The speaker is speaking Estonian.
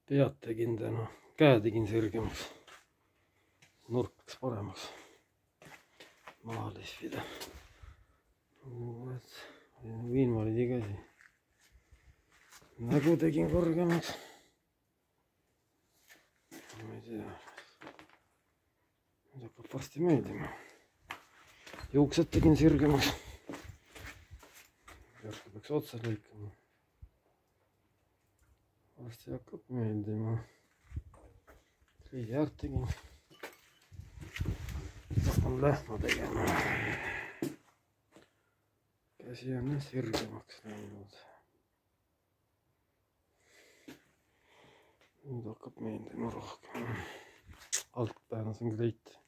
pead tegin täna, käe tegin sirgemaks, nurk läks paremaks, maha lihvida. Invalidi käsi, nägu tegin kõrgemaks, ma ei tea, nüüd hakkab varsti meeldima. Juuksed tegin sirgemaks, järgi peaks otsa lõikama. Varsti hakkab meeldima. Riiäärt tegin. Hakkan lähma tegema. Käsi on sirgemaks läinud. Nüüd hakkab meeldima rohkem. Alt päänasin kleit.